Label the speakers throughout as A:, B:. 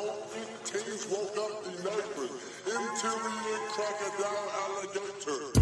A: potent teens woke up the neighbors. Interior crocodile alligator.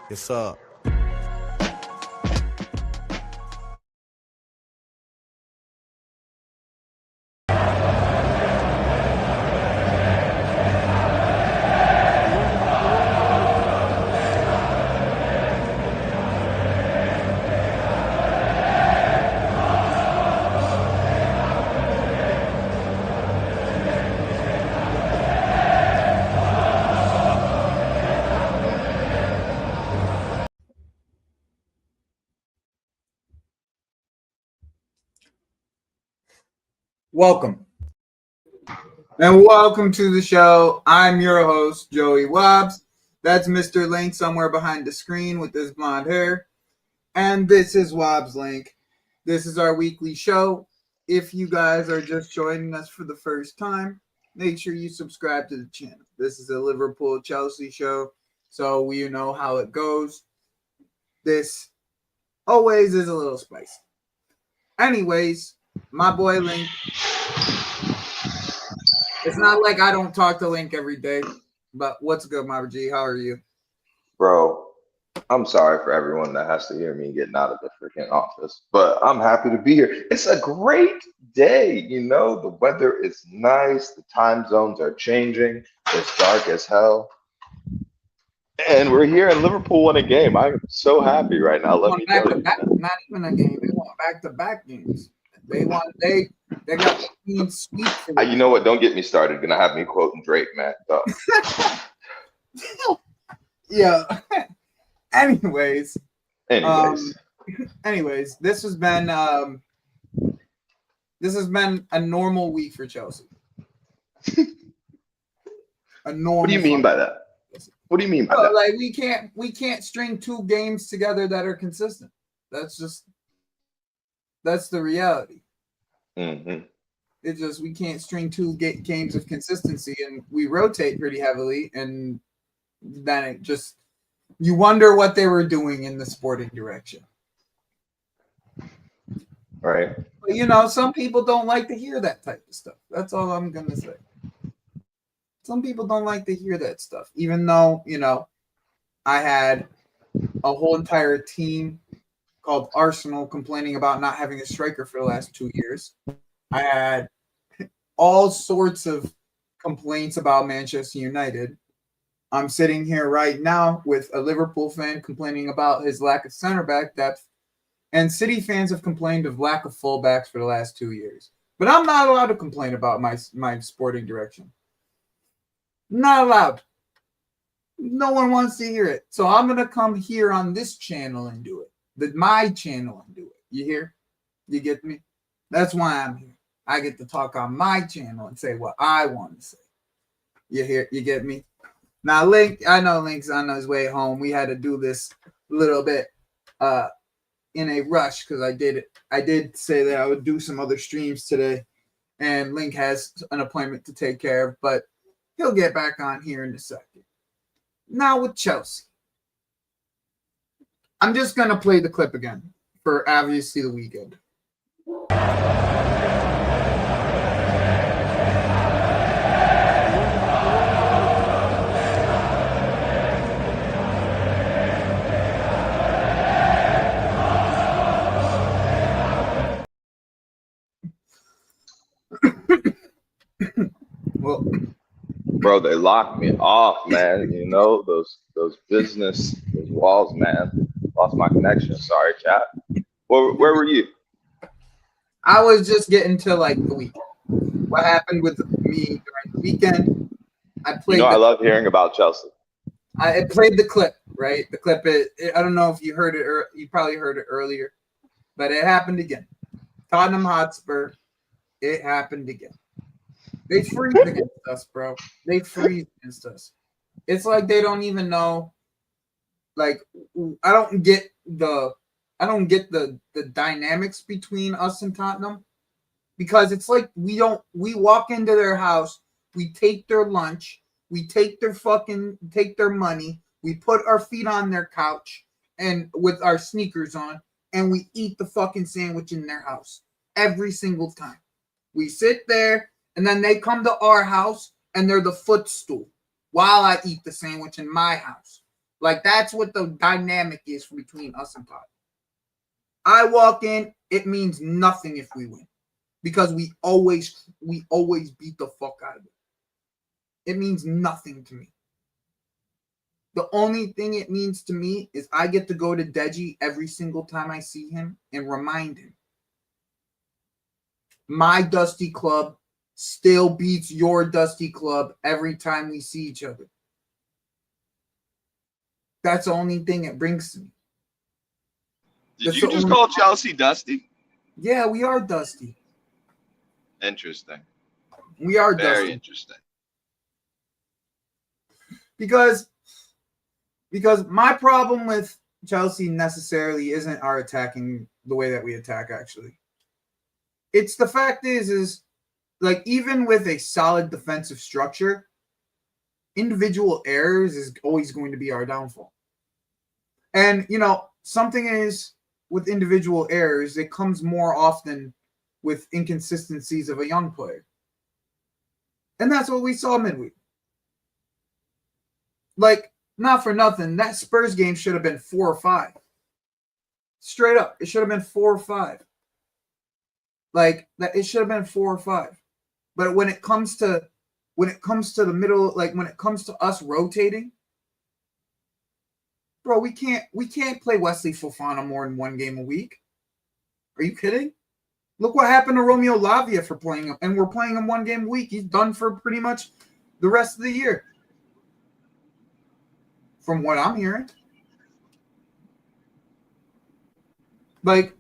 B: What's up?
C: Welcome. And welcome to the show. I'm your host, Joey Wobbs. That's Mr. Link somewhere behind the screen with his blonde hair. And this is Wabbslink. This is our weekly show. If you guys are just joining us for the first time, make sure you subscribe to the channel. This is a Liverpool-Chelsea show, so you know how it goes. This always is a little spicy. Anyways, my boy Link. It's not like I don't talk to Link every day, but what's good, my G? How are you?
D: Bro, I'm sorry for everyone that has to hear me getting out of the freaking office, but I'm happy to be here. It's a great day, you know? The weather is nice. The time zones are changing. It's dark as hell. And we're here in Liverpool won a game. I'm so happy right now. Let me tell you.
C: Not even a game. They want back-to-back games. They got the clean sweep.
D: You know what? Don't get me started. Gonna have me quoting Drake, man.
C: Yeah. Anyways, this has been a normal week for Chelsea. A normal.
D: What do you mean by that? What do you mean by that?
C: Like we can't string two games together that are consistent. That's the reality.
D: Mm-hmm.
C: It's just we can't string two games of consistency, and we rotate pretty heavily, and then it just you wonder what they were doing in the sporting direction.
D: Right.
C: But you know, some people don't like to hear that type of stuff. That's all I'm gonna say. Some people don't like to hear that stuff, even though, you know, I had a whole entire team called Arsenal complaining about not having a striker for the last 2 years. I had all sorts of complaints about Manchester United. I'm sitting here right now with a Liverpool fan complaining about his lack of center back depth, and City fans have complained of lack of fullbacks for the last 2 years. But I'm not allowed to complain about my sporting direction. Not allowed. No one wants to hear it. So I'm going to come here on this channel and do it. My channel and do it. You hear? You get me? That's why I'm here. I get to talk on my channel and say what I want to say. You hear? You get me? Now, I know Link's on his way home. We had to do this a little bit in a rush because I did say that I would do some other streams today, and Link has an appointment to take care of, but he'll get back on here in a second. Now with Chelsea. I'm just going to play the clip again for obviously the weekend. Well,
D: Bro, they locked me off, man. You know, those business, those walls, man. Lost my connection. Sorry, chat. Where were you?
C: I was just getting to like the weekend. What happened with me during the weekend? I
D: You know,
C: played
D: I
C: the
D: love hearing about Chelsea.
C: I played the clip, right? The clip. I don't know if you heard it or you probably heard it earlier, but it happened again. Tottenham Hotspur. It happened again. They freeze against us, bro. They freeze against us. It's like they don't even know. Like I don't get the dynamics between us and Tottenham, because it's like we walk into their house, we take their lunch, we take their money, we put our feet on their couch and with our sneakers on, and we eat the fucking sandwich in their house every single time. We sit there, and then they come to our house and they're the footstool while I eat the sandwich in my house. Like, that's what the dynamic is between us and Tottenham. I walk in, it means nothing if we win, because we always beat the fuck out of it. It means nothing to me. The only thing it means to me is I get to go to Deji every single time I see him and remind him, my Dusty Club still beats your Dusty Club every time we see each other. That's the only thing it brings to me.
D: Did you just call Chelsea Dusty?
C: Yeah, we are Dusty.
D: Interesting.
C: We are
D: Very
C: Dusty.
D: interesting.
C: Because my problem with Chelsea necessarily isn't our attacking the way that we attack, actually. It's the fact is like, even with a solid defensive structure, individual errors is always going to be our downfall. And, you know, something is with individual errors, it comes more often with inconsistencies of a young player. And that's what we saw midweek. Like, not for nothing, that Spurs game should have been 4 or 5. Straight up, it should have been 4 or 5. Like, that, it should have been 4 or 5. But when it comes to the middle, like when it comes to us rotating, bro, we can't play Wesley Fofana more than one game a week. Are you kidding? Look what happened to Romeo Lavia for playing him, and we're playing him one game a week. He's done for pretty much the rest of the year, from what I'm hearing. Like,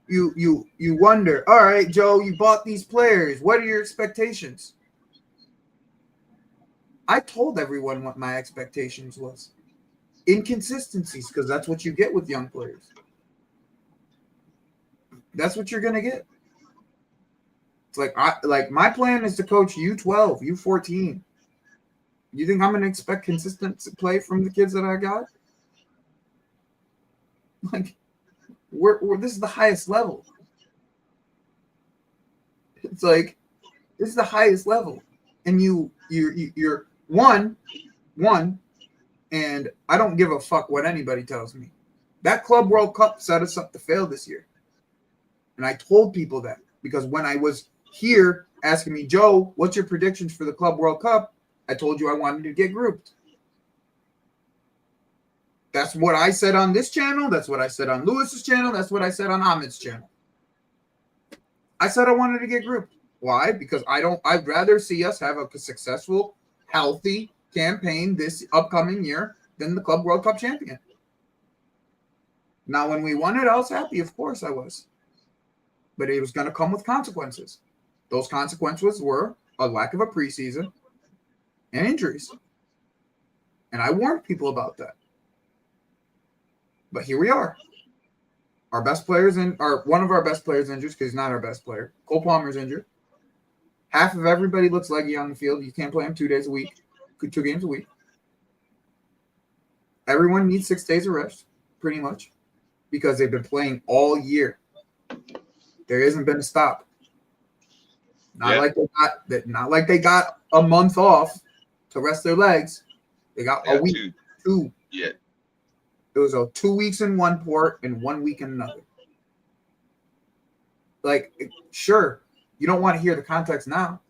C: you wonder, all right, Joe, you bought these players. What are your expectations? I told everyone what my expectations was. Inconsistencies, because that's what you get with young players. That's what you're gonna get. It's like my plan is to coach U12, U14. You think I'm gonna expect consistent play from the kids that I got? Like, we're this is the highest level. It's like, this is the highest level, and you're one, and I don't give a fuck what anybody tells me. That Club World Cup set us up to fail this year, and I told people that, because when I was here asking me, Joe, what's your predictions for the Club World Cup? I told you I wanted to get grouped. That's what I said on this channel. That's what I said on Lewis's channel. That's what I said on Ahmed's channel. I said I wanted to get grouped. Why? Because I'd rather see us have a successful, healthy campaign this upcoming year than the Club World Cup champion. Now, when we won it, I was happy. Of course I was. But it was going to come with consequences. Those consequences were a lack of a preseason and injuries. And I warned people about that. But here we are. Our best players one of our best players injured, because he's not our best player. Cole Palmer's injured. Half of everybody looks leggy on the field. You can't play them 2 days a week, 2 games a week. Everyone needs 6 days of rest, pretty much, because they've been playing all year. There hasn't been a stop. Not like they got a month off to rest their legs. They got a week, two.
D: Yeah.
C: It was 2 weeks in one port and 1 week in another. Like, sure, You don't want to hear the context now.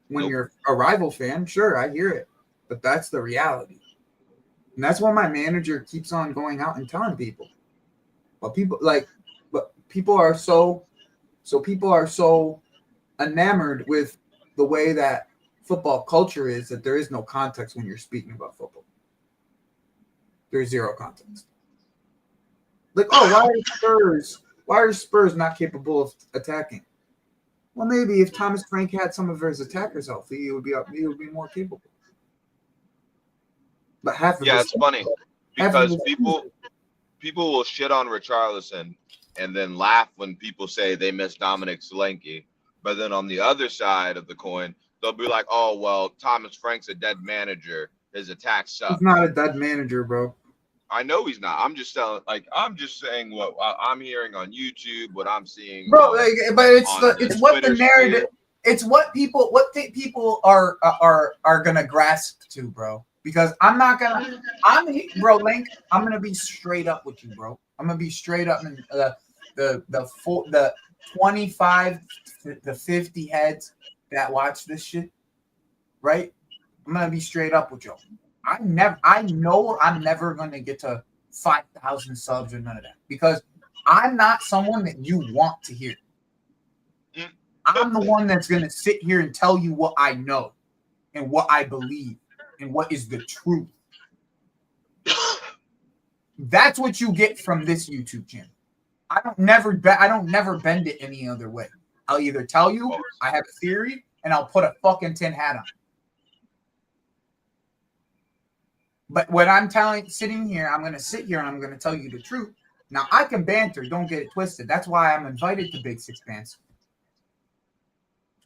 C: When
D: Nope.
C: you're a rival fan, sure, I hear it. But that's the reality. And that's why my manager keeps on going out and telling people. But people are so enamored with the way that football culture is that there is no context when you're speaking about football. There's zero context. Like, oh, why are Spurs not capable of attacking? Well, maybe if Thomas Frank had some of his attackers healthy, he would be more capable. But
D: It's funny because people will shit on Richarlison and then laugh when people say they miss Dominic Solanke. But then on the other side of the coin, they'll be like, "Oh well, Thomas Frank's a dead manager. His attack sucks."
C: He's not a dead manager, bro.
D: I know he's not. I'm just saying what I'm hearing on YouTube, what I'm seeing,
C: bro. But it's what the narrative.
D: Sphere.
C: It's what people are gonna grasp to, bro. Because Link. I'm gonna be straight up with you, bro. I'm gonna be straight up in the 25 to 50 heads that watch this shit, right? I'm gonna be straight up with you. I know I'm never gonna get to 5,000 subs or none of that because I'm not someone that you want to hear. I'm the one that's gonna sit here and tell you what I know and what I believe and what is the truth. That's what you get from this YouTube channel. I don't never bend it any other way. I'll either tell you I have a theory and I'll put a fucking tin hat on. But when I'm sitting here, I'm going to sit here and I'm going to tell you the truth. Now, I can banter. Don't get it twisted. That's why I'm invited to Big Six Pants.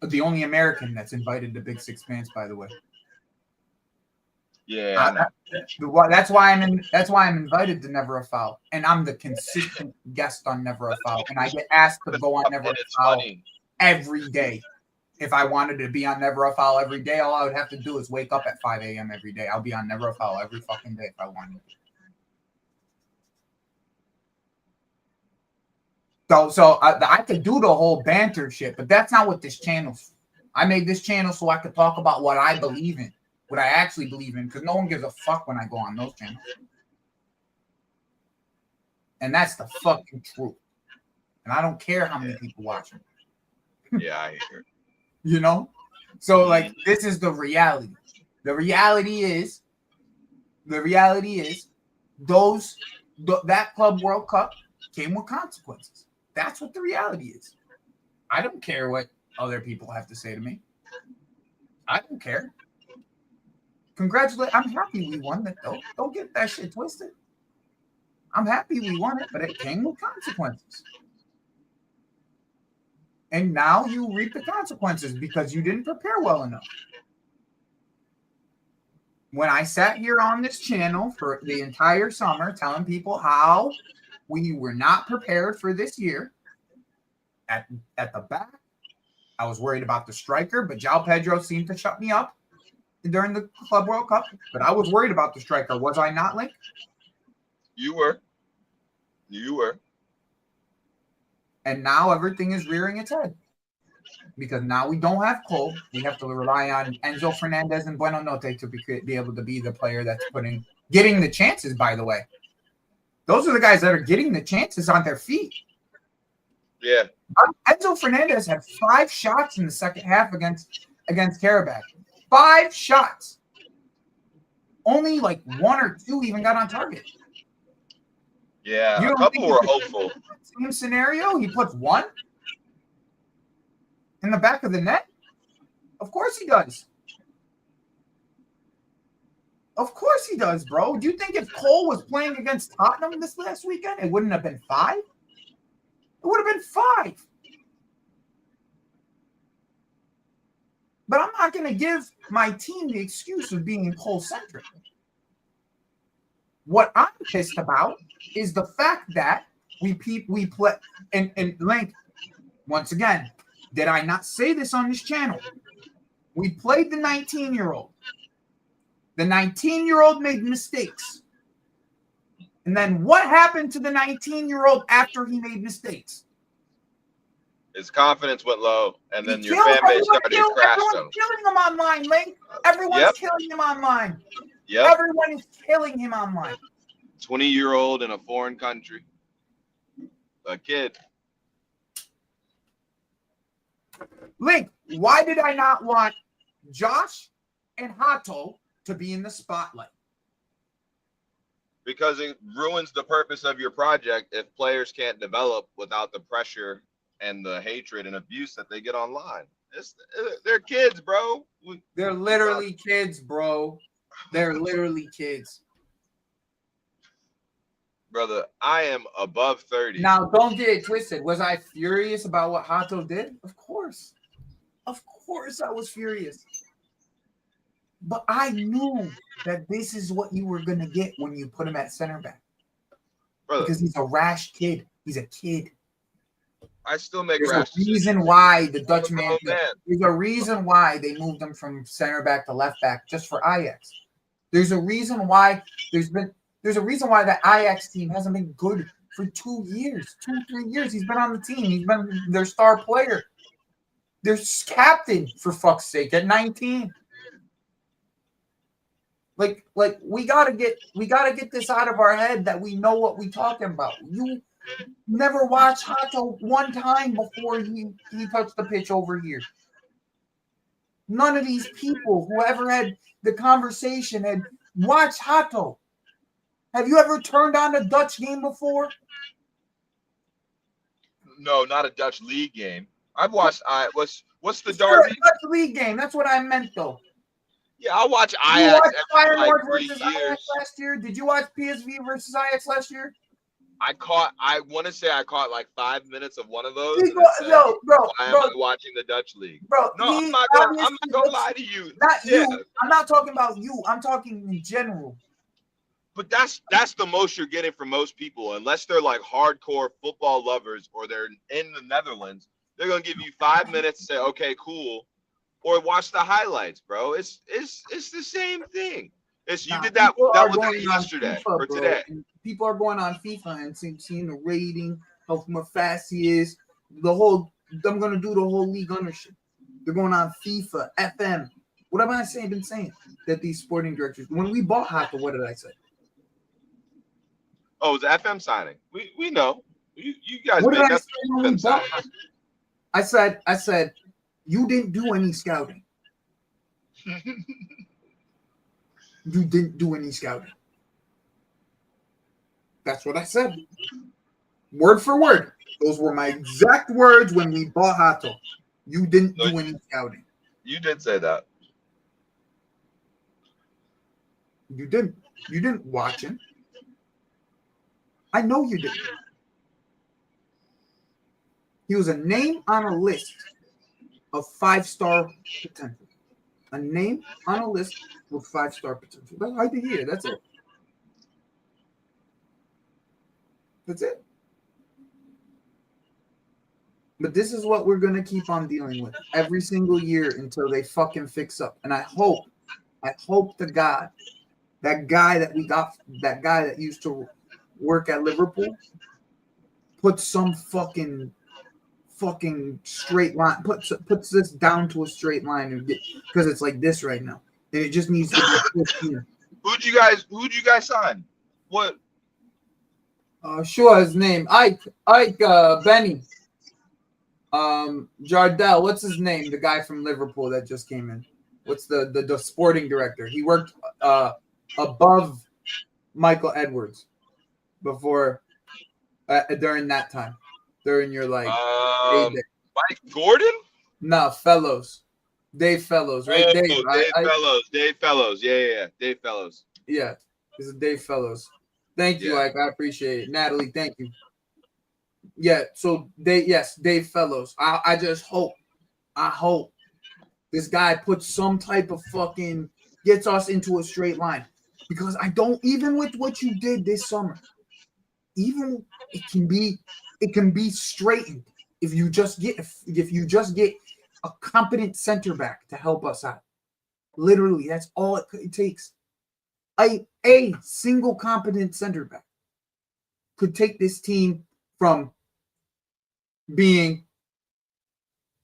C: The only American that's invited to Big Six Pants, by the way.
D: Yeah,
C: that's why I'm invited to Never a Foul, and I'm the consistent guest on Never a Foul, and I get asked to go on Never a Foul every day. If I wanted to be on Never a Foul every day, all I would have to do is wake up at 5 a.m. every day. I'll be on Never a Foul every fucking day if I wanted to. So I could do the whole banter shit, but that's not what this channel's for. I made this channel so I could talk about what I believe in, what I actually believe in, because no one gives a fuck when I go on those channels. And that's the fucking truth. And I don't care how many people watch them.
D: Yeah, I hear it.
C: You know? So, like, this is the reality. The reality is that Club World Cup came with consequences. That's what the reality is. I don't care what other people have to say to me. I don't care. Congratulations. I'm happy we won it, though. Don't get that shit twisted. I'm happy we won it, but it came with consequences. And now you reap the consequences because you didn't prepare well enough. When I sat here on this channel for the entire summer telling people how we were not prepared for this year, at the back, I was worried about the striker, but João Pedro seemed to shut me up during the Club World Cup. But I was worried about the striker. Was I not, Link?
D: You were.
C: And now everything is rearing its head. Because now we don't have Cole. We have to rely on Enzo Fernandez and Bueno Note to be able to be the player that's getting the chances, by the way. Those are the guys that are getting the chances on their feet.
D: Yeah.
C: Enzo Fernandez had 5 shots in the second half against Karabakh. 5 shots. Only like 1 or 2 even got on target.
D: Yeah, a couple were hopeful.
C: Same scenario, he puts 1 in the back of the net. Of course he does. Of course he does, bro. Do you think if Cole was playing against Tottenham this last weekend, it wouldn't have been 5? It would have been 5. But I'm not going to give my team the excuse of being Cole-centric. What I'm pissed about is the fact that we play and Link, once again, did I not say this on this channel? We played the 19-year-old. The 19-year-old made mistakes. And then what happened to the 19-year-old after he made mistakes?
E: His confidence went low, and then your
C: Everyone's
E: fan base started to crash
C: killing him online, Link. Everyone's
E: Yep.
C: killing him online.
E: Yep.
C: Everyone is killing him online.
E: 20-year-old in a foreign country. A kid.
C: Link, why did I not want Josh and Hato to be in the spotlight?
E: Because it ruins the purpose of your project if players can't develop without the pressure and the hatred and abuse that they get online. They're kids, bro.
C: They're literally kids, bro. They're literally kids.
E: Brother, I am above 30.
C: Now, don't get it twisted. Was I furious about what Hato did? Of course. Of course I was furious. But I knew that this is what you were going to get when you put him at center back.
E: Brother,
C: Because he's a rash kid. He's a kid.
E: I still make
C: There's
E: rash
C: a reason
E: decisions.
C: why the Dutch
E: I'm a
C: man.
E: man.
C: There's a reason why they moved him from center back to left back just for Ajax. There's a reason why there's a reason why the Ajax team hasn't been good for 2 years, 3 years. He's been on the team. He's been their star player. Their captain, for fuck's sake, at 19. Like we gotta get this out of our head that we know what we're talking about. You never watched Hato one time before he touched the pitch over here. None of these people, whoever had the conversation, had watched Hato. Have you ever turned on a Dutch game before?
E: No, not a Dutch league game. I've watched. What's the
C: Sure,
E: derby?
C: a Dutch league game. That's what I meant, though.
E: Yeah, I watch
C: You
E: Ajax
C: watched
E: every like
C: Feyenoord
E: 3
C: versus
E: years.
C: Ajax last year? Did you watch PSV versus Ajax last year?
E: I want to say I caught like 5 minutes of one of those.
C: See,
E: And it said,
C: no, bro,
E: why am
C: bro,
E: I watching the Dutch league?
C: bro.
E: No,
C: he
E: I'm not gonna
C: obviously
E: lie to you.
C: Not
E: Yeah,
C: you. I'm not talking about you. I'm talking in general.
E: but that's the most you're getting from most people, unless they're like hardcore football lovers or they're in the Netherlands. They're gonna give you 5 minutes to say, okay, cool, or watch the highlights, bro. It's the same thing. You did that
C: People are
E: with
C: going
E: that
C: on
E: yesterday
C: FIFA,
E: or
C: bro,
E: today.
C: and people are going on FIFA and seeing the rating, how fast he is. I'm gonna do the whole league ownership. They're going on FIFA, FM. What have I been saying? That these sporting directors, when we bought Hato, what did I say?
E: Oh, it was an FM signing. We know. You guys
C: What did
E: make
C: I
E: up
C: say when we
E: FM
C: bought
E: signings.
C: Hato? I said, you didn't do any scouting. You didn't do any scouting. That's what I said. Word for word. Those were my exact words when we bought Hato. You didn't do any scouting.
E: You did say that.
C: You didn't. You didn't watch him. I know you didn't. He was a name on a list of 5-star potential. A name on a list with 5-star potential. That's hard to hear. That's it. That's it. But this is what we're going to keep on dealing with every single year until they fucking fix up. And I hope to God, that guy that used to work at Liverpool, put some fucking straight line, puts this down to a straight line, and because it's like this right now. And it just needs to be
E: Who'd you guys sign? What?
C: Sure, his name. Ike Benny. Jardel, what's his name? The guy from Liverpool that just came in. What's the sporting director? He worked above Michael Edwards before during that time. During your
E: Mike Gordon?
C: No, Fellows. Dave Fellows, right?
E: Oh,
C: Dave
E: Fellows. Yeah. Dave Fellows.
C: Yeah, this is Dave Fellows. Thank you, Ike. I appreciate it. Natalie, thank you. Yeah, so Dave Fellows. I just hope this guy puts some type of fucking gets us into a straight line. Because I don't, even with what you did this summer, even it can be straightened if you just get a competent center back to help us out. Literally, that's all it takes. A single competent center back could take this team from being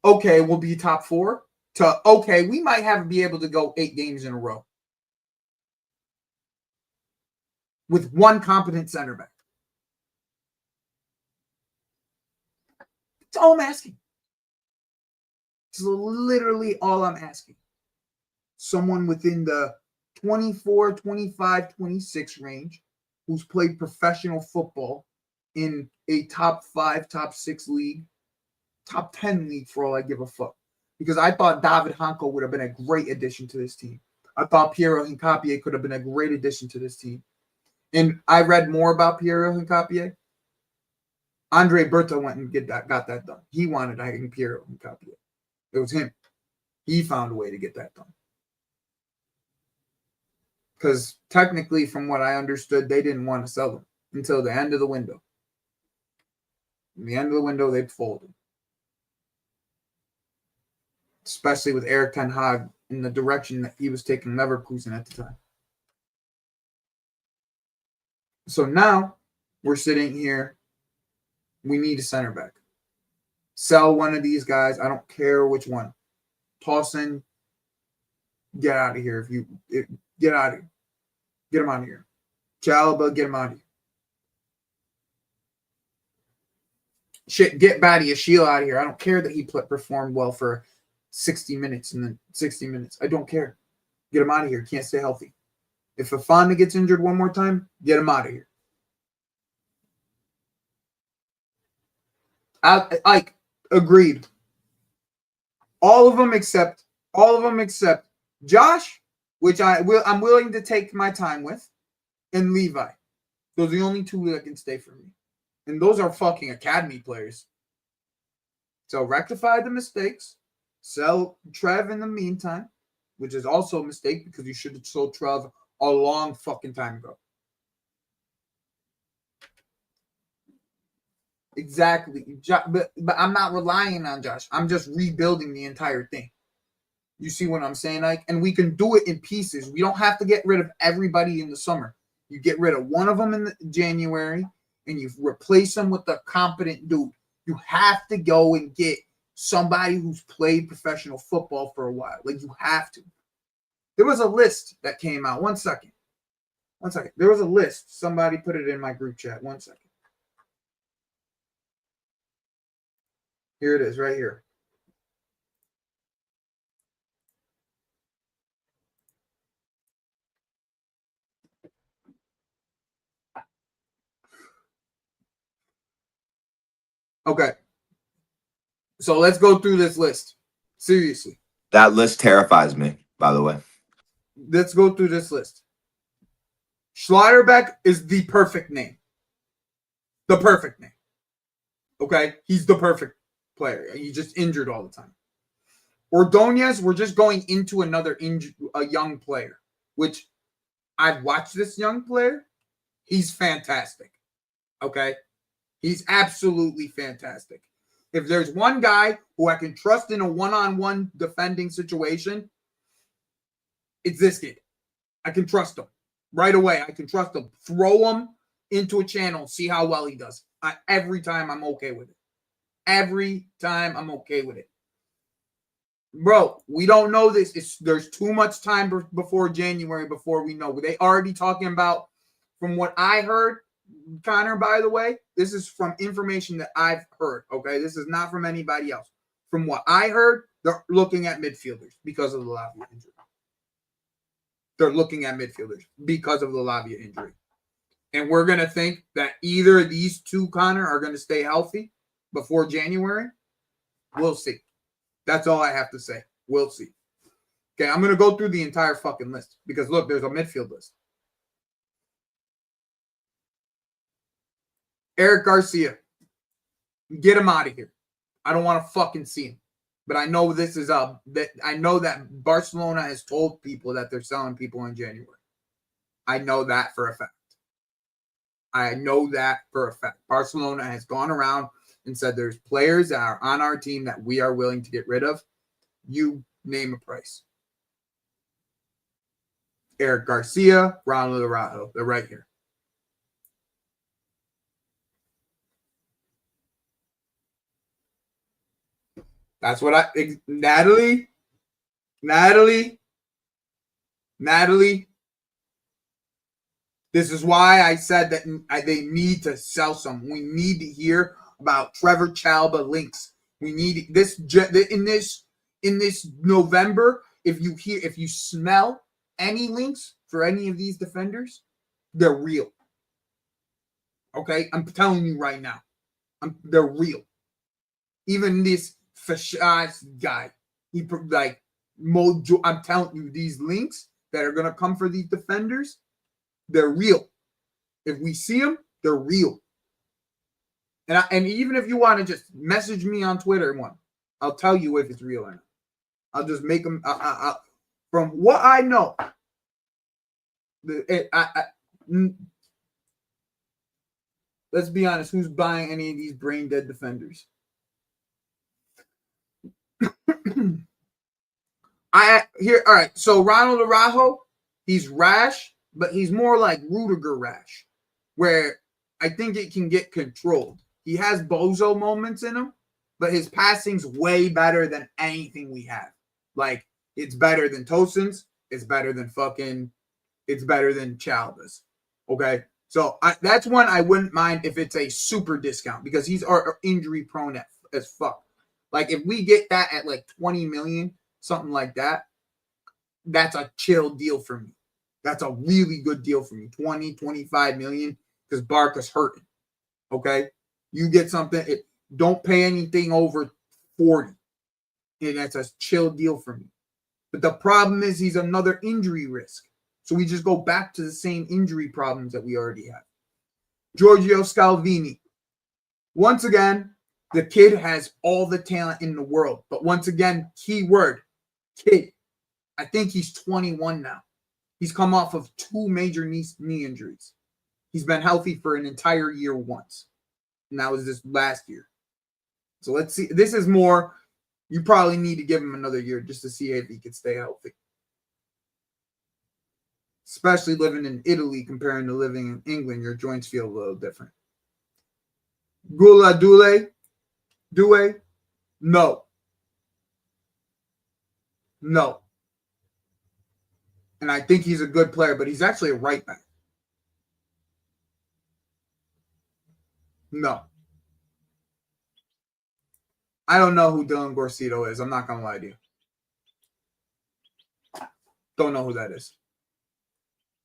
C: okay, we'll be top 4 to, okay, we might be able to go 8 games in a row with one competent center back. That's all I'm asking. It's literally all I'm asking. Someone within the 24, 25, 26 range who's played professional football in a top 5, top 6 league, top 10 league for all I give a fuck. Because I thought David Hanko would have been a great addition to this team. I thought Piero Hincapié could have been a great addition to this team. And I read more about Piero Hincapié. Andre Berta went and got that done. He wanted Piero Hincapié. It was him. He found a way to get that done. Because technically, from what I understood, they didn't want to sell them until the end of the window. In the end of the window, they folded. Especially with Erik ten Hag in the direction that he was taking Leverkusen at the time. So now we're sitting here. We need a center back. Sell one of these guys. I don't care which one. Towson, get out of here. Get out of here. Get him out of here. Chalaba, get him out of here. Shit, get Badiashile out of here. I don't care that he performed well for 60 minutes and then 60 minutes. I don't care. Get him out of here. Can't stay healthy. If Fafana gets injured one more time, get him out of here. Like, agreed. All of them except Josh, which I'm willing to take my time with, and Levi. Those are the only 2 that can stay for me. And those are fucking academy players. So rectify the mistakes. Sell Trev in the meantime, which is also a mistake because you should have sold Trev a long fucking time ago. Exactly. But I'm not relying on Josh. I'm just rebuilding the entire thing. You see what I'm saying? Like, and we can do it in pieces. We don't have to get rid of everybody in the summer. You get rid of one of them in January, and you replace them with a competent dude. You have to go and get somebody who's played professional football for a while. Like, you have to. There was a list that came out. One second. There was a list. Somebody put it in my group chat. 1 second. Here it is, right here. Okay. So let's go through this list. Seriously.
F: That list terrifies me, by the way.
C: Let's go through this list. Schlotterbeck is the perfect name. The perfect name. Okay? He's the perfect player. He's just injured all the time. Ordonez, we're just going into another a young player, which I've watched this young player. He's fantastic. Okay? He's absolutely fantastic. If there's one guy who I can trust in a one-on-one defending situation, it's this kid. I can trust him right away. I can trust him. Throw him into a channel, see how well he does. Every time I'm okay with it. Every time I'm okay with it. Bro, we don't know this. There's too much time before January before we know. They already talking about, from what I heard, Connor, by the way, this is from information that I've heard, okay? This is not from anybody else. From what I heard, they're looking at midfielders because of the Lavia injury. They're looking at midfielders because of the Lavia injury. And we're going to think that either of these 2, Connor, are going to stay healthy before January. We'll see. That's all I have to say. We'll see. Okay, I'm going to go through the entire fucking list because, look, there's a midfield list. Eric Garcia. Get him out of here. I don't want to fucking see him. But I know this is I know that Barcelona has told people that they're selling people in January. I know that for a fact. Barcelona has gone around and said there's players that are on our team that we are willing to get rid of. You name a price. Eric Garcia, Ronald Araujo. They're right here. That's what Natalie. This is why I said that they need to sell some. We need to hear about Trevor Chalba links. We need this in this November. If you smell any links for any of these defenders, they're real. Okay, I'm telling you right now, they're real. Even this Fashaz guy, I'm telling you, these links that are gonna come for these defenders, they're real. If we see them, they're real. And even if you want to just message me on Twitter, I'll tell you if it's real or not. I'll just make them. From what I know, let's be honest. Who's buying any of these brain dead defenders? All right. So Ronald Araujo, he's rash, but he's more like Rudiger rash, where I think it can get controlled. He has bozo moments in him, but his passing's way better than anything we have. Like, it's better than Tosin's. It's better than Chalba's. Okay? So that's one I wouldn't mind if it's a super discount because he's injury prone as fuck. Like, if we get that at like 20 million, something like that, that's a chill deal for me. That's a really good deal for me. 20, 25 million because Barca's hurting. Okay? You get something, don't pay anything over 40. And that's a chill deal for me. But the problem is he's another injury risk. So we just go back to the same injury problems that we already have. Giorgio Scalvini. Once again, the kid has all the talent in the world. But once again, keyword, kid. I think he's 21 now. He's come off of 2 major knee injuries. He's been healthy for an entire year once. And that was this last year. So let's see. This is more, you probably need to give him another year just to see if he can stay healthy. Especially living in Italy comparing to living in England, your joints feel a little different. Gula Due? No. And I think he's a good player, but he's actually a right back. No. I don't know who Dylan Gorcito is. I'm not going to lie to you. Don't know who that is.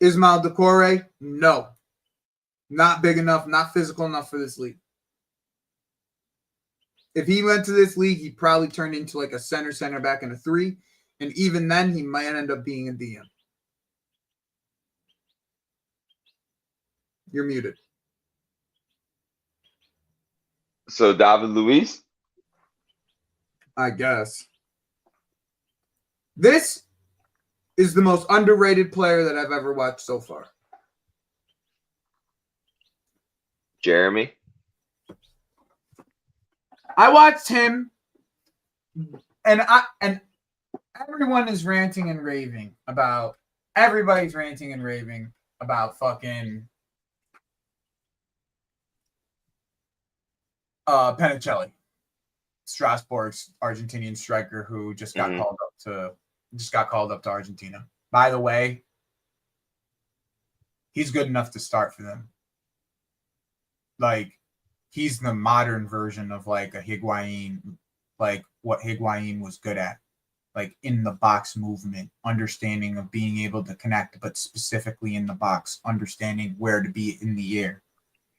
C: Ismail Decore? No. Not big enough, not physical enough for this league. If he went to this league, he'd probably turn into like a center back in a 3. And even then, he might end up being a DM. You're muted.
D: So David Luiz?
C: I guess. This is the most underrated player that I've ever watched so far.
D: Jeremy?
C: I watched him, and everyone is ranting and raving about. Everybody's ranting and raving about fucking Penicelli, Strasbourg's Argentinian striker who just got called up to Argentina. By the way, he's good enough to start for them. Like, he's the modern version of like a Higuain, like what Higuain was good at, like in the box movement, understanding of being able to connect, but specifically in the box, understanding where to be in the air.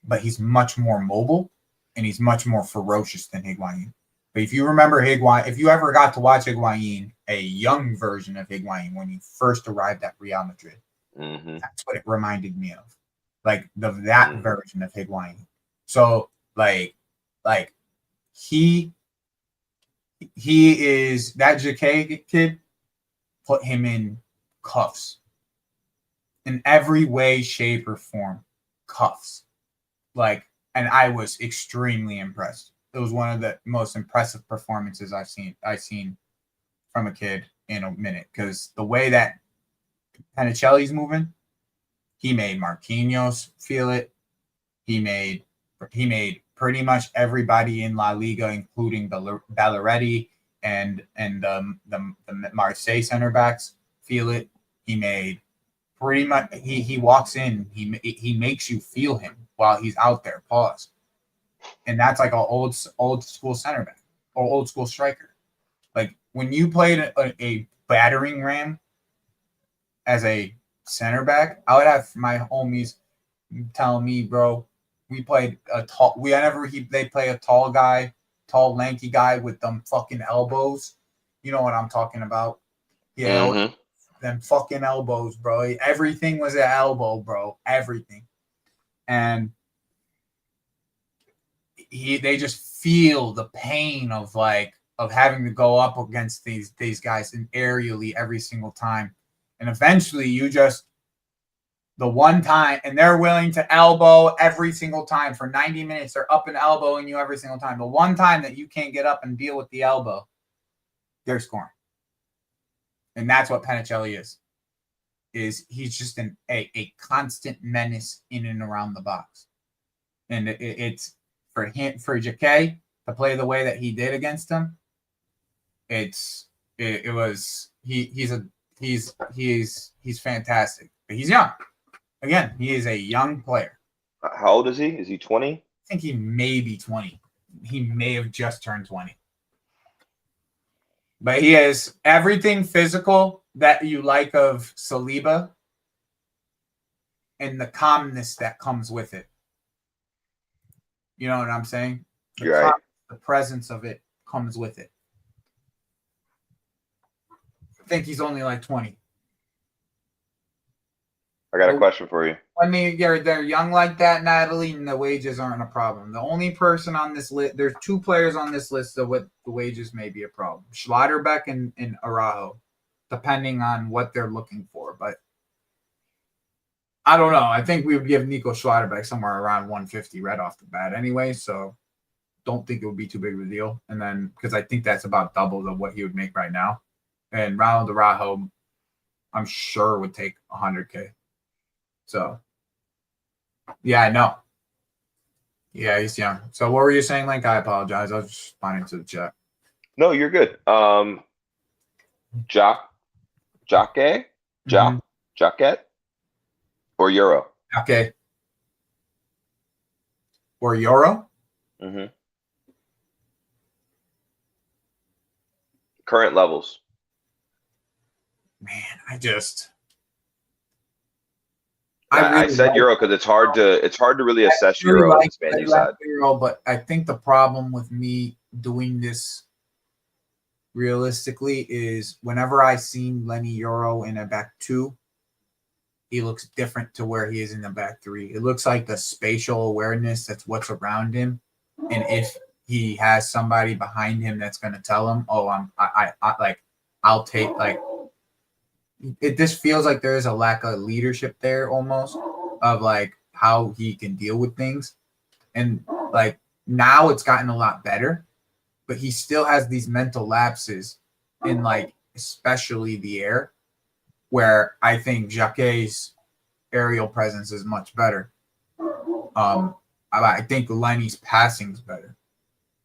C: But he's much more mobile and he's much more ferocious than Higuain. But if you remember Higuain, if you ever got to watch Higuain, a young version of Higuain when he first arrived at Real Madrid, that's what it reminded me of. Like that version of Higuain. So like he is that JK kid, put him in cuffs. In every way, shape, or form. Cuffs. Like, and I was extremely impressed. It was one of the most impressive performances I've seen from a kid in a minute. Because the way that Panicelli's moving, he made Marquinhos feel it. He made pretty much everybody in La Liga, including Balleretti. and the Marseille center backs feel it. He made pretty much he walks in, he makes you feel him while he's out there. Pause. And that's like an old school center back or old school striker. Like when you played a battering ram as a center back, I would have my homies telling me, bro, we played a tall. They play a tall guy, tall lanky guy with them fucking elbows. You know what I'm talking about? Yeah, them fucking elbows, bro. Everything was an elbow, bro. Everything, and they just feel the pain of having to go up against these guys and aerially every single time, and eventually you just. The one time, and they're willing to elbow every single time for 90 minutes. They're up and elbowing you every single time. The one time that you can't get up and deal with the elbow, they're scoring. And that's what Panicelli is he's just a constant menace in and around the box. And it's for Jacquet to play the way that he did against him. He's fantastic. But he's young. Again, he is a young player.
D: How old is he? Is he 20?
C: I think he may be 20. He may have just turned 20. But he has everything physical that you like of Saliba and the calmness that comes with it. You know what I'm saying?
D: You're right.
C: The presence of it comes with it. I think he's only like 20.
D: I got a question for you.
C: I mean, they're young like that, Natalie, and the wages aren't a problem. The only person on this list, there's two players on this list that with the wages may be a problem. Schlotterbeck and Araujo, depending on what they're looking for. But I don't know. I think we would give Nico Schlotterbeck somewhere around 150 right off the bat anyway, so don't think it would be too big of a deal. And then, because I think that's about double of what he would make right now. And Ronald Araujo, I'm sure would take 100K. So, yeah, I know. Yeah, he's young. So, what were you saying, Link? I apologize. I was just responding to the chat.
D: No, you're good. Jaquet, or Euro?
C: Okay. Or Euro?
D: Mm-hmm. Current levels.
C: Man,
D: I said Euro because it's hard to really assess Euro on this Man U side.
C: Euro, but I think the problem with me doing this realistically is whenever I seen Lenny Euro in a back two, he looks different to where he is in the back three. It looks like the spatial awareness that's what's around him, and if he has somebody behind him that's going to tell him, "Oh, I'll take like." It just feels like there is a lack of leadership there almost of like how he can deal with things. And like now it's gotten a lot better, but he still has these mental lapses in like, especially the air, where I think Jacquet's aerial presence is much better. I think Lenny's passing is better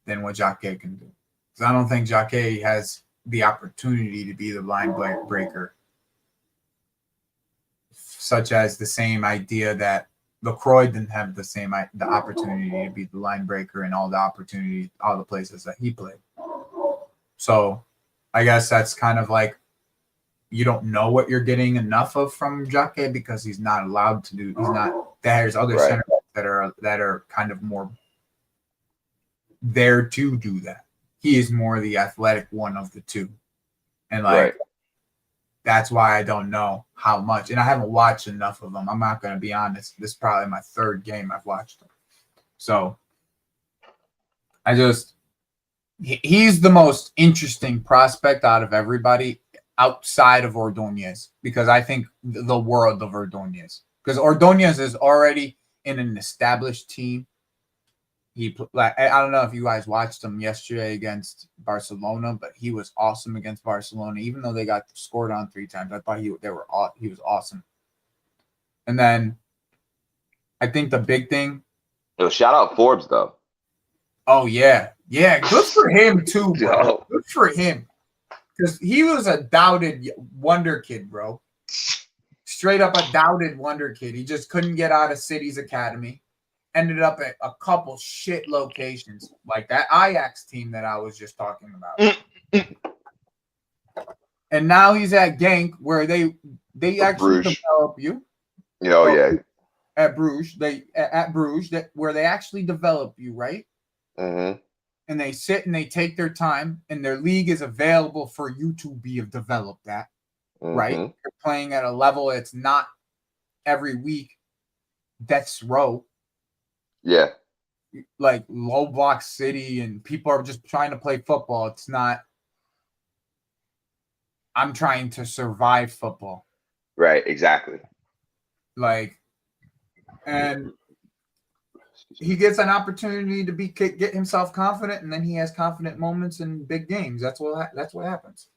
C: than what Jacquet can do. Because I don't think Jacquet has the opportunity to be the line breaker. Such as the same idea that LaCroix didn't have the opportunity to be the line breaker in all the places that he played. So I guess that's kind of like you don't know what you're getting enough of from Jacquet because he's not allowed to do. There's other center backs that are kind of more there to do that. He is more the athletic one of the two, and that's why I don't know how much. And I haven't watched enough of them. I'm not going to be honest. This is probably my third game I've watched them. So he's the most interesting prospect out of everybody outside of Ordonez, because I think the world of Ordonez. Because Ordonez is already in an established team. I don't know if you guys watched him yesterday against Barcelona, but he was awesome against Barcelona. Even though they got scored on 3 times, I thought he was awesome. And then I think the big thing.
D: Shout out Forbes though.
C: Oh yeah, good for him too, bro. Good good for him. Because he was a doubted wonder kid, bro. Straight up a doubted wonder kid. He just couldn't get out of City's academy. Ended up at a couple shit locations, like that Ajax team that I was just talking about. And now he's at Genk, where they actually
D: Bruges.
C: develop you.
D: Oh yeah.
C: At Bruges, where they actually develop you, right?
D: Mm-hmm.
C: And they sit and they take their time, and their league is available for you to be developed at, right?
D: Mm-hmm.
C: You're playing at a level it's not every week. Death's row,
D: Yeah.
C: like low block city, and people are just trying to play football. It's not. I'm trying to survive football,
D: Right. Exactly.
C: like, and he gets an opportunity to get himself confident, and then he has confident moments in big games. That's what happens.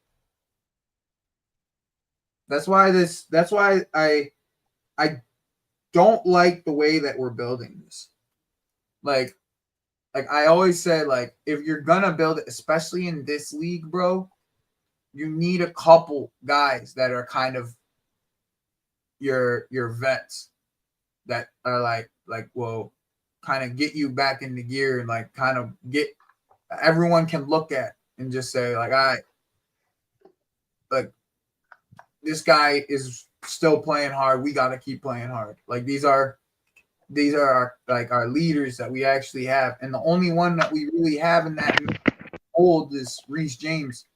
C: That's why I don't like the way that we're building this. Like I always say, like, if you're gonna build it, especially in this league, bro, you need a couple guys that are kind of your vets that are like well, kind of get you back into gear, and like kind of get everyone can look at and just say, like, all right, like, this guy is still playing hard. We got to keep playing hard. Like, these are our leaders that we actually have, and the only one that we really have in that mold is Reece James,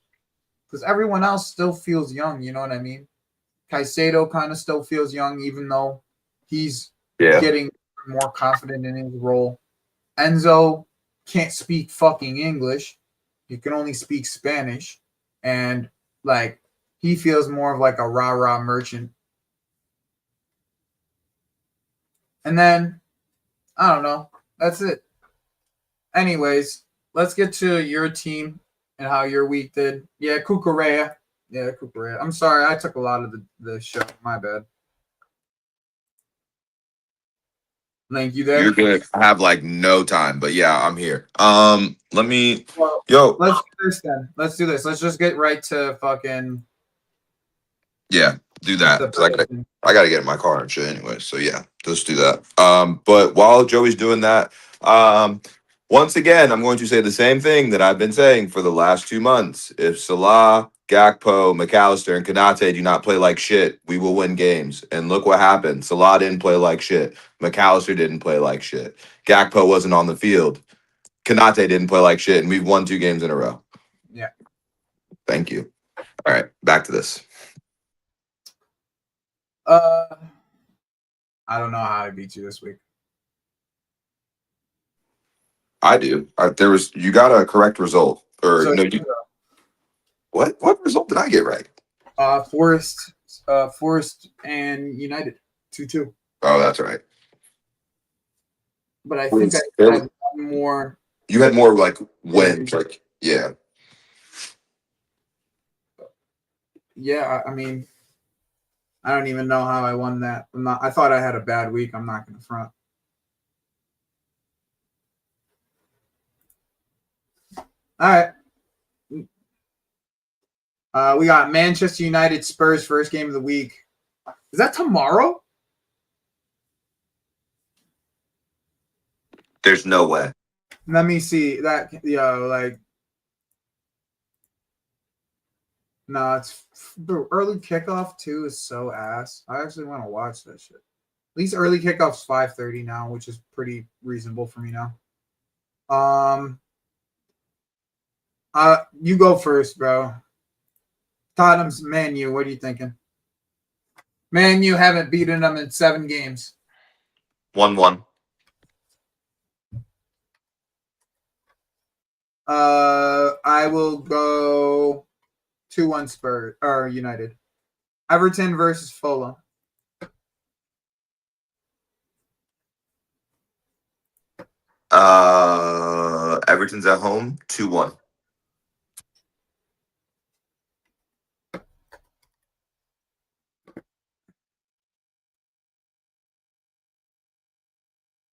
C: because everyone else still feels young. You know what I mean? Caicedo kind of still feels young, even though he's getting more confident in his role. Enzo can't speak fucking English. He can only speak Spanish, and like he feels more of like a rah-rah merchant. And then I don't know. That's it. Anyways, let's get to your team and how your week did. Yeah, Cucurella. Yeah, Cucurella. I'm sorry, I took a lot of the show. My bad. Link, you there?
F: You're good. I have like no time, but yeah, I'm here. Let me.
C: Well,
F: Yo.
C: let's do this then. Let's do this. Let's just get right to fucking
F: Yeah, do that.
C: the
F: 'Cause I gotta get in my car and shit anyway. So yeah, let's do that. But while Joey's doing that, once again, I'm going to say the same thing that I've been saying for the last 2 months. If Salah, Gakpo, McAllister, and Kanate do not play like shit, we will win games. And look what happened. Salah didn't play like shit. McAllister didn't play like shit. Gakpo wasn't on the field. Kanate didn't play like shit, and we've won 2 games in a row.
C: Yeah.
F: Thank you. All right, back to this.
C: I don't know how I beat you this week.
F: I do. You got a correct result, or
C: So,
F: no? What result did I get right?
C: Forest and United 2-2.
F: Oh, that's right.
C: But I think I had one more.
F: You had more like wins, like yeah.
C: Yeah, I mean, I don't even know how I won that. I thought I had a bad week. I'm not going to front. All right. We got Manchester United Spurs first game of the week. Is that tomorrow?
F: There's no way.
C: Let me see that. No, it's the early kickoff too is so ass. I actually want to watch that shit. At least early kickoff's 5:30 now, which is pretty reasonable for me now. You go first, bro. Tottenham's Man U. What are you thinking? Man U haven't beaten them in 7 games.
F: 1-1.
C: I will go 2-1 Spurs or United. Everton versus Fulham.
F: Everton's at home, 2-1.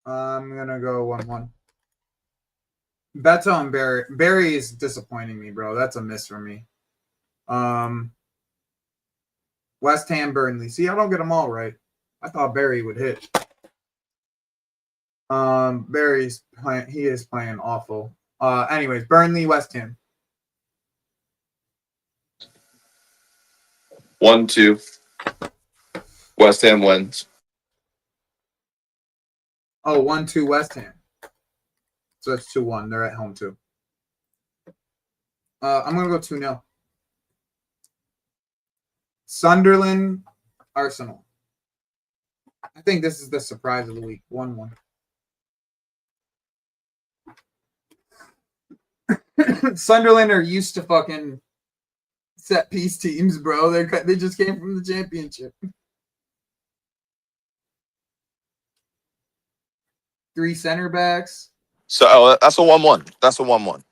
C: I'm gonna go 1-1. That's on Barry. Barry is disappointing me, bro. That's a miss for me. West Ham, Burnley. See, I don't get them all right. I thought Barry would hit. Barry's playing. He is playing awful. Anyways, Burnley, West Ham.
F: 1-2. West Ham wins.
C: Oh, 1-2 West Ham. So that's 2-1. They're at home too. I'm gonna go 2-0. Sunderland, Arsenal. I think this is the surprise of the week. 1-1. Sunderland are used to fucking set piece teams, bro. They just came from the championship. 3 center backs.
F: So that's a 1-1. That's a 1-1.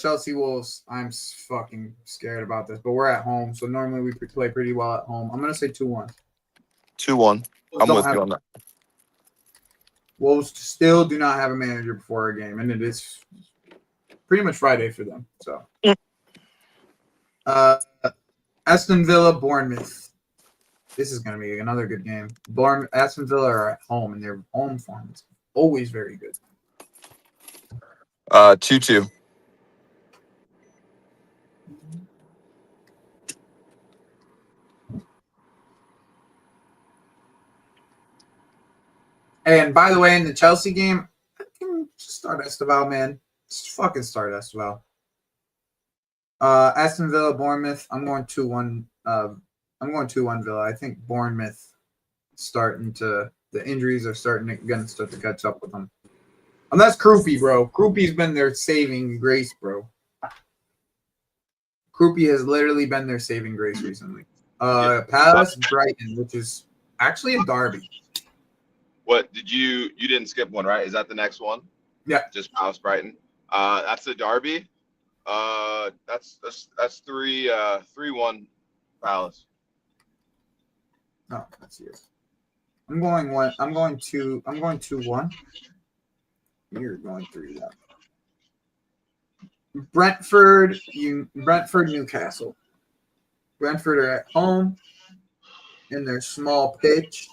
C: Chelsea Wolves. I'm fucking scared about this, but we're at home, so normally we play pretty well at home. I'm gonna say 2-1.
F: 2-1. I'm with you on that.
C: Wolves still do not have a manager before our game, and it is pretty much Friday for them. So, Aston Villa, Bournemouth. This is going to be another good game. Aston Villa are at home, and their home form is always very good.
F: 2-2.
C: And by the way, in the Chelsea game, I can just start Esteval, man. Just fucking start Esteval. Aston Villa, Bournemouth. I'm going 2-1. I'm going 2-1 Villa. I think Bournemouth the injuries are gonna start to catch up with them. And that's Krupi, bro. Krupi's been their saving grace, bro. Krupi has literally been their saving grace recently. Palace, Brighton, which is actually a derby.
E: What you didn't skip one, right? Is that the next one?
C: Yeah.
E: Just Palace Brighton. That's the derby. That's 3-1 Palace.
C: No, that's yours. I'm going 2-1. You're going 3-1. Brentford, Newcastle. Brentford are at home in their small pitch,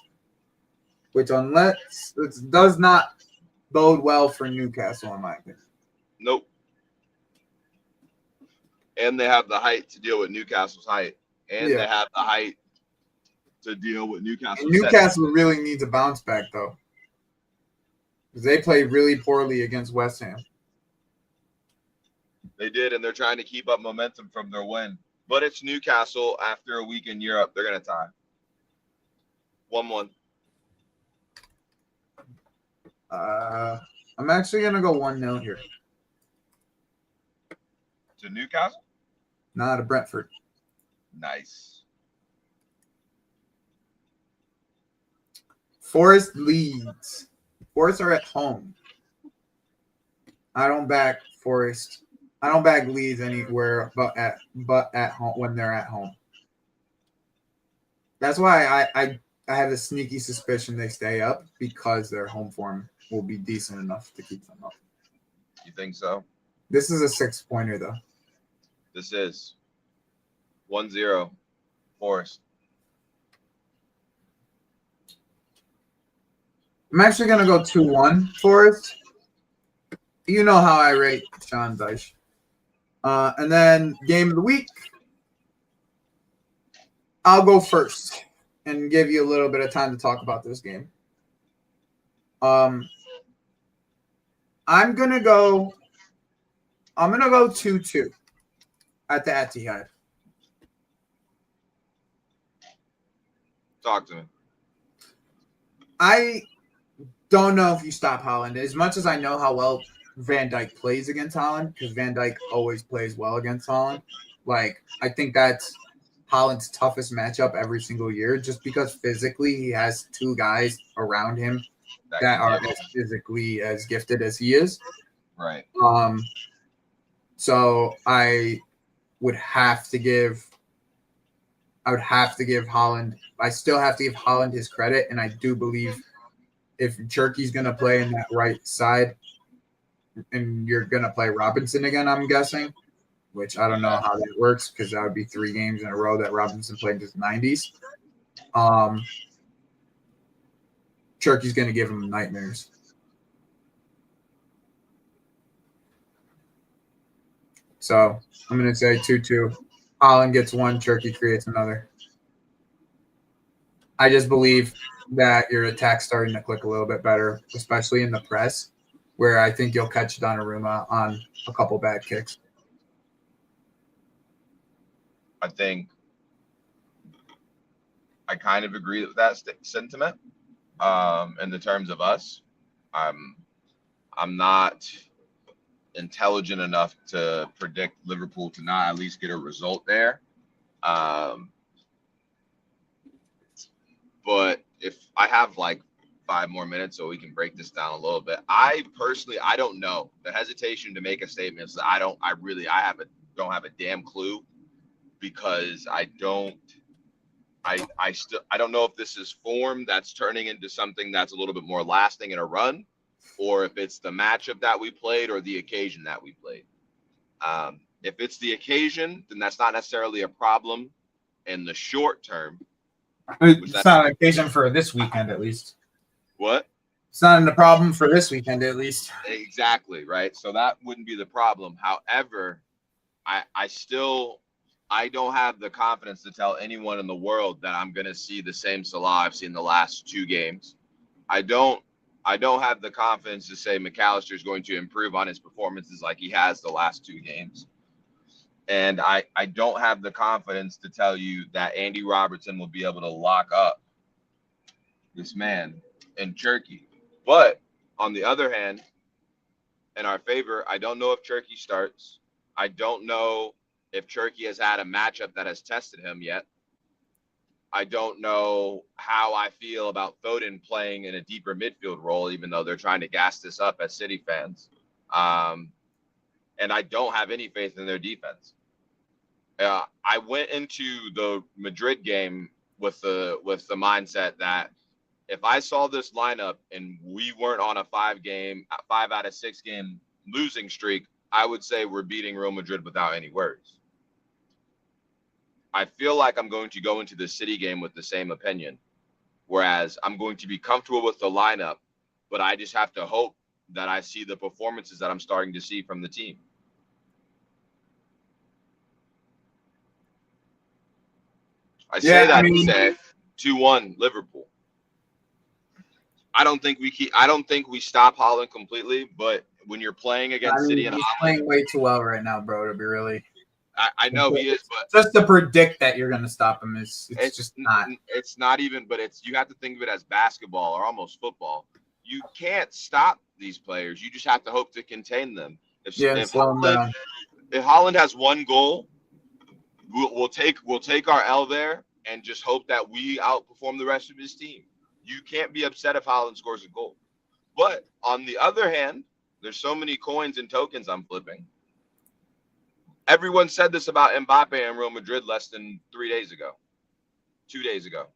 C: which it does not bode well for Newcastle, in my opinion.
E: Nope. And they have the height to deal with Newcastle's height. And they have the height to deal with Newcastle.
C: And Newcastle really needs a bounce back, though. Because they played really poorly against West Ham.
E: They did, and they're trying to keep up momentum from their win. But it's Newcastle after a week in Europe. They're going to tie. 1-1.
C: I'm actually going to go 1-0 here.
E: To Newcastle?
C: Nah, to Brentford.
E: Nice.
C: Forest, Leeds. Forest are at home. I don't back Forest. I don't back Leeds anywhere but at home when they're at home. That's why I have a sneaky suspicion they stay up, because their home form will be decent enough to keep them up.
E: You think so?
C: This is a 6-pointer, though.
E: This is 1-0 Forest.
C: I'm actually going to go 2-1 Forest. You know how I rate Sean Dyche. And then game of the week. I'll go first and give you a little bit of time to talk about this game. I'm gonna go 2-2 at the Etihad.
E: Talk to me.
C: I don't know if you stop Haaland. As much as I know how well Van Dijk plays against Haaland, because Van Dijk always plays well against Haaland. Like, I think that's Haaland's toughest matchup every single year, just because physically he has 2 guys around him that are as physically as gifted as he is.
E: Right.
C: So I would have to give Haaland. I still have to give Haaland his credit, and I do believe if Cherky's going to play in that right side, and you're going to play Robinson again, I'm guessing, which I don't know how that works because that would be 3 games in a row that Robinson played in his 90s. Cherky's going to give him nightmares. So I'm going to say 2-2. Holland gets 1, Cherky creates another. I just believe that your attack's starting to click a little bit better, especially in the press, where I think you'll catch Donnarumma on a couple bad kicks.
E: I think I kind of agree with that sentiment. In the terms of us, I'm not intelligent enough to predict Liverpool to not at least get a result there. But if I have like 5 more minutes so we can break this down a little bit, I don't know. The hesitation to make a statement is that I don't have a damn clue, because I don't know if this is form that's turning into something that's a little bit more lasting in a run, or if it's the matchup that we played or the occasion that we played. If it's the occasion, then that's not necessarily a problem in the short term.
C: It's not an occasion for this weekend, at least.
E: What?
C: It's not a problem for this weekend, at least.
E: Exactly, right? So that wouldn't be the problem. However, I don't have the confidence to tell anyone in the world that I'm going to see the same Salah I've seen the last 2 games. I don't have the confidence to say McAllister is going to improve on his performances like he has the last 2 games. And I don't have the confidence to tell you that Andy Robertson will be able to lock up this man in Cherky. But on the other hand, in our favor, I don't know if Cherky starts. I don't know if Cherky has had a matchup that has tested him yet. I don't know how I feel about Foden playing in a deeper midfield role, even though they're trying to gas this up as City fans. And I don't have any faith in their defense. I went into the Madrid game with the mindset that if I saw this lineup and we weren't on a 5 out of 6 game losing streak, I would say we're beating Real Madrid without any worries. I feel like I'm going to go into the City game with the same opinion, whereas I'm going to be comfortable with the lineup, but I just have to hope that I see the performances that I'm starting to see from the team. I say 2-1 Liverpool. I don't think we stop Holland completely, but when you're playing against City and
C: he's
E: Holland,
C: playing way too well right now, bro, to be really.
E: I know he is, but
C: just to predict that you're going to stop him it's just not.
E: It's not even, but you have to think of it as basketball or almost football. You can't stop these players. You just have to hope to contain them. If Holland has 1 goal, we'll take our L there and just hope that we outperform the rest of his team. You can't be upset if Holland scores a goal. But on the other hand, there's so many coins and tokens I'm flipping. Everyone said this about Mbappe and Real Madrid less than 2 days ago,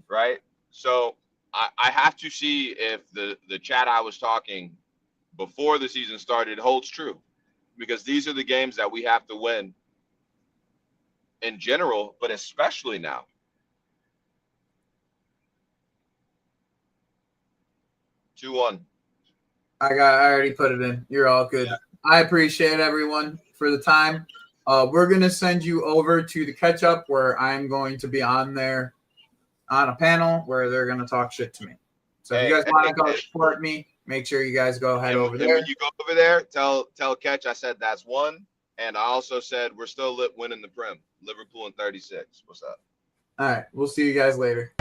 E: right? So I have to see if the chat I was talking before the season started holds true, because these are the games that we have to win in general, but especially now. Two one.
C: I already put it in. You're all good. Yeah. I appreciate everyone for the time. We're going to send you over to the catch up where I'm going to be on there on a panel where they're going to talk shit to me. So if you guys want to go support me, make sure you guys go head over there.
E: When you go over there, tell Catch I said that's 1. And I also said we're still winning the Prem. Liverpool in 36. What's up?
C: All right. We'll see you guys later.